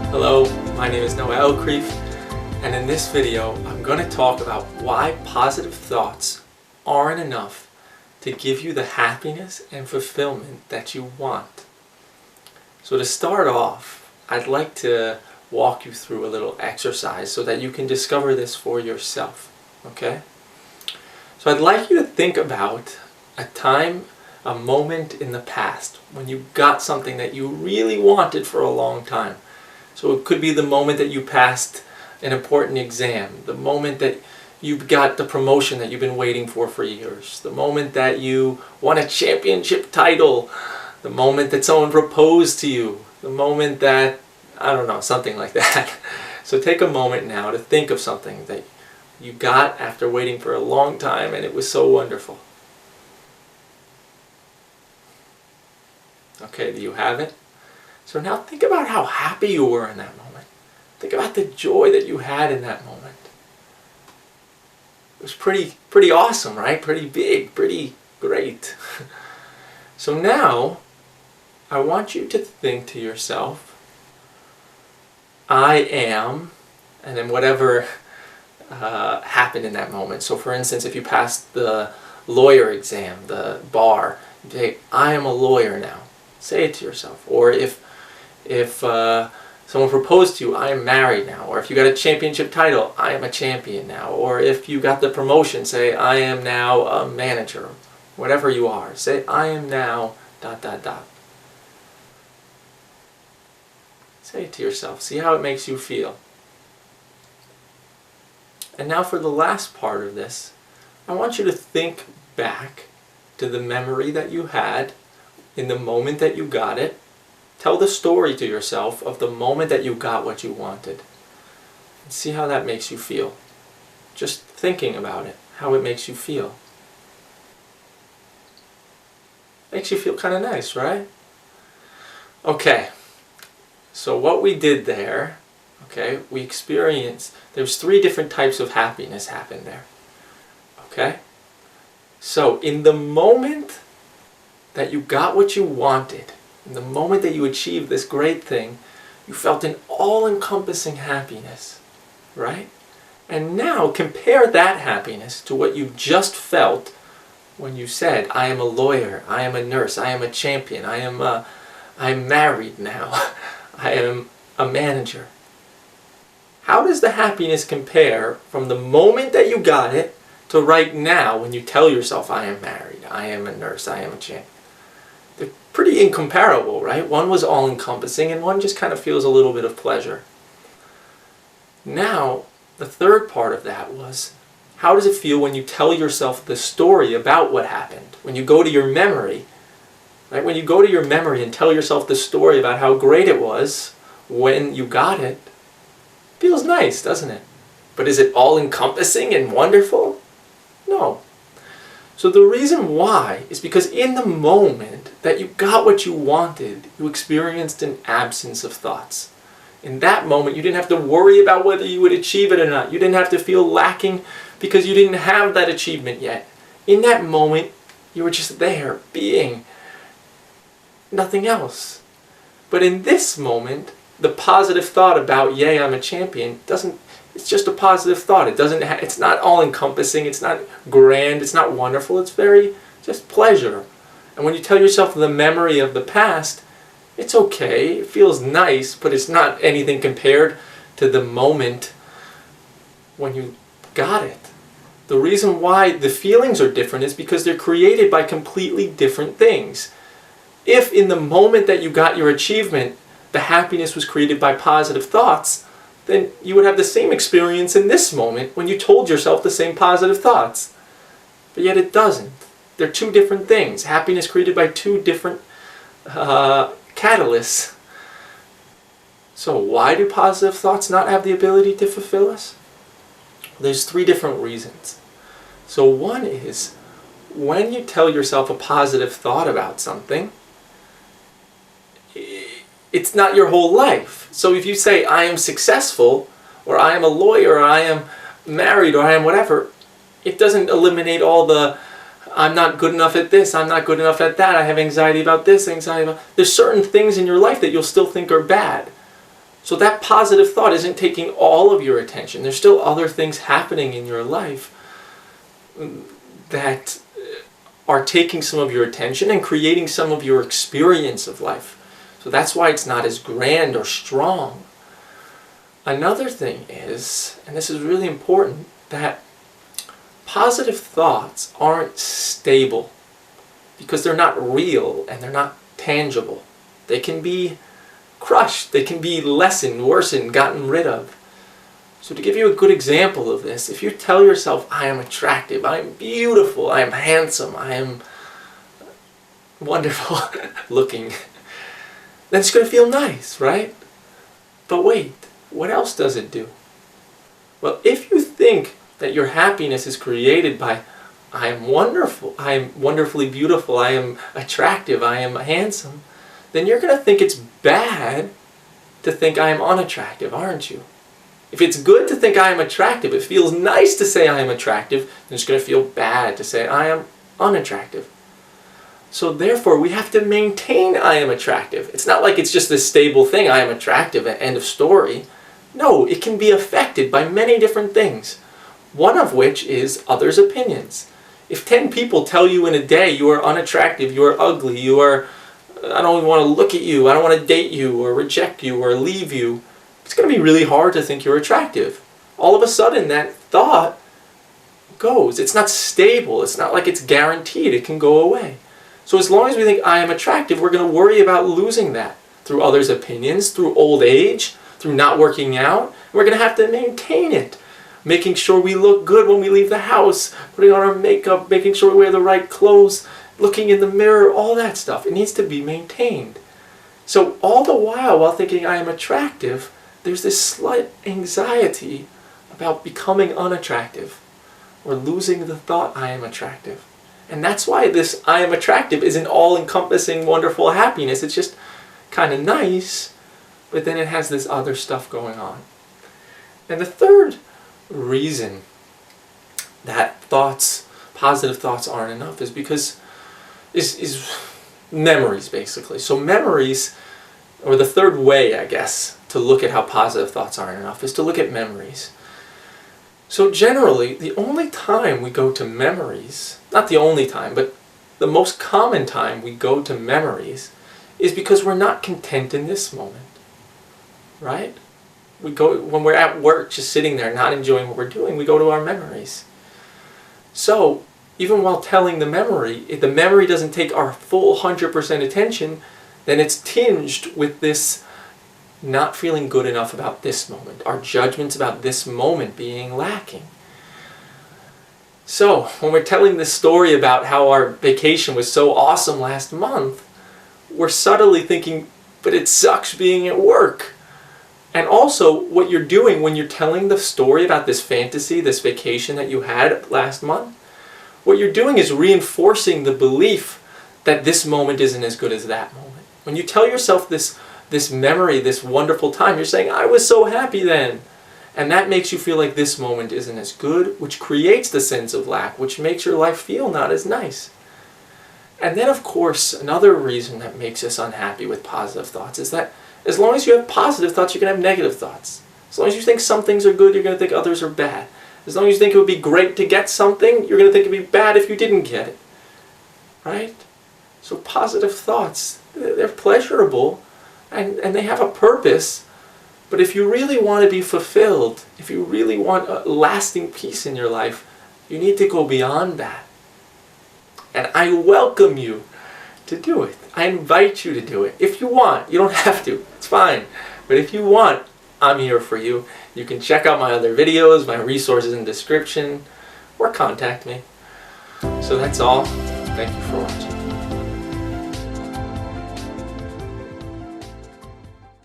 Hello, my name is Elkrief, and in this video I'm going to talk about why positive thoughts aren't enough to give you the happiness and fulfillment that you want. So to start off, I'd like to walk you through a little exercise so that you can discover this for yourself, okay? So I'd like you to think about a moment in the past when you got something that you really wanted for a long time. So it could be the moment that you passed an important exam, the moment that you got the promotion that you've been waiting for years, the moment that you won a championship title, the moment that someone proposed to you, the moment that, I don't know, something like that. So take a moment now to think of something that you got after waiting for a long time and it was so wonderful. Okay, do you have it? So now think about how happy you were in that moment. Think about the joy that you had in that moment. It was pretty awesome, right? Pretty big, pretty great. So now, I want you to think to yourself, I am, and then whatever happened in that moment. So for instance, if you passed the lawyer exam, the bar, you say, I am a lawyer now. Say it to yourself. Or if someone proposed to you, I am married now. Or if you got a championship title, I am a champion now. Or if you got the promotion, say, I am now a manager. Whatever you are, say, I am now ... Say it to yourself. See how it makes you feel. And now for the last part of this, I want you to think back to the memory that you had in the moment that you got it. Tell the story to yourself of the moment that you got what you wanted. And see how that makes you feel. Just thinking about it, how it makes you feel. Makes you feel kind of nice, right? Okay, so what we did there, okay, we experienced, there's 3 different types of happiness happen there. Okay? So in the moment that you got what you wanted, in the moment that you achieved this great thing, you felt an all-encompassing happiness, right? And now compare that happiness to what you just felt when you said, I am a lawyer, I am a nurse, I am a champion, I'm married now, I am a manager. How does the happiness compare from the moment that you got it to right now when you tell yourself, I am married, I am a nurse, I am a champion? They're pretty incomparable, right? One was all-encompassing and one just kind of feels a little bit of pleasure. Now, the third part of that was, how does it feel when you tell yourself the story about what happened? When you go to your memory, right? When you go to your memory and tell yourself the story about how great it was when you got it, it feels nice, doesn't it? But is it all-encompassing and wonderful? No. So the reason why is because in the moment that you got what you wanted, you experienced an absence of thoughts. In that moment, you didn't have to worry about whether you would achieve it or not. You didn't have to feel lacking because you didn't have that achievement yet. In that moment, you were just there, being, nothing else. But in this moment, the positive thought about, yay, I'm a champion, it's just a positive thought. It's not all-encompassing, it's not grand, it's not wonderful, it's very just pleasure. And when you tell yourself the memory of the past, it's okay, it feels nice, but it's not anything compared to the moment when you got it. The reason why the feelings are different is because they're created by completely different things. If in the moment that you got your achievement, the happiness was created by positive thoughts, then you would have the same experience in this moment when you told yourself the same positive thoughts. But yet it doesn't. They're 2 different things. Happiness created by 2 different catalysts. So why do positive thoughts not have the ability to fulfill us? There's 3 different reasons. So one is, when you tell yourself a positive thought about something, it's not your whole life. So if you say, I am successful, or I am a lawyer, or I am married, or I am whatever, it doesn't eliminate all the, I'm not good enough at this, I'm not good enough at that, I have anxiety about this, anxiety about... There's certain things in your life that you'll still think are bad. So that positive thought isn't taking all of your attention. There's still other things happening in your life that are taking some of your attention and creating some of your experience of life. So that's why it's not as grand or strong. Another thing is, and this is really important, that positive thoughts aren't stable because they're not real and they're not tangible. They can be crushed, they can be lessened, worsened, gotten rid of. So to give you a good example of this, if you tell yourself, I am attractive, I am beautiful, I am handsome, I am wonderful looking, then it's going to feel nice, right? But wait, what else does it do? Well, if you think that your happiness is created by, I am wonderful, I am wonderfully beautiful, I am attractive, I am handsome, then you're going to think it's bad to think I am unattractive, aren't you? If it's good to think I am attractive, it feels nice to say I am attractive, then it's going to feel bad to say I am unattractive. So therefore, we have to maintain I am attractive. It's not like it's just this stable thing, I am attractive, end of story. No, it can be affected by many different things. One of which is others' opinions. If 10 people tell you in a day you are unattractive, you are ugly, you are, I don't even want to look at you, I don't want to date you, or reject you, or leave you, it's going to be really hard to think you're attractive. All of a sudden, that thought goes. It's not stable. It's not like it's guaranteed. It can go away. So as long as we think I am attractive, we're going to worry about losing that through others' opinions, through old age, through not working out. We're going to have to maintain it. Making sure we look good when we leave the house, putting on our makeup, making sure we wear the right clothes, looking in the mirror, all that stuff. It needs to be maintained. So all the while thinking I am attractive, there's this slight anxiety about becoming unattractive or losing the thought I am attractive. And that's why this I am attractive isn't all-encompassing wonderful happiness. It's just kind of nice, but then it has this other stuff going on. And the third reason that positive thoughts aren't enough is because is memories, basically. So memories, or the third way, I guess, to look at how positive thoughts aren't enough is to look at memories. So generally, the only time we go to memories, not the only time, but the most common time we go to memories is because we're not content in this moment, right? We go, when we're at work, just sitting there, not enjoying what we're doing, we go to our memories. So, even while telling the memory, if the memory doesn't take our full 100% attention, then it's tinged with this not feeling good enough about this moment, our judgments about this moment being lacking. So, when we're telling this story about how our vacation was so awesome last month, we're subtly thinking, but it sucks being at work. And also, what you're doing when you're telling the story about this fantasy, this vacation that you had last month, what you're doing is reinforcing the belief that this moment isn't as good as that moment. When you tell yourself this memory, this wonderful time, you're saying, I was so happy then. And that makes you feel like this moment isn't as good, which creates the sense of lack, which makes your life feel not as nice. And then, of course, another reason that makes us unhappy with positive thoughts is that as long as you have positive thoughts, you're going to have negative thoughts. As long as you think some things are good, you're going to think others are bad. As long as you think it would be great to get something, you're going to think it would be bad if you didn't get it. Right? So positive thoughts, they're pleasurable, and they have a purpose. But if you really want to be fulfilled, if you really want a lasting peace in your life, you need to go beyond that. And I welcome you to do it. I invite you to do it. If you want, you don't have to. It's fine. But if you want, I'm here for you. You can check out my other videos, my resources in the description, or contact me. So that's all. Thank you for watching.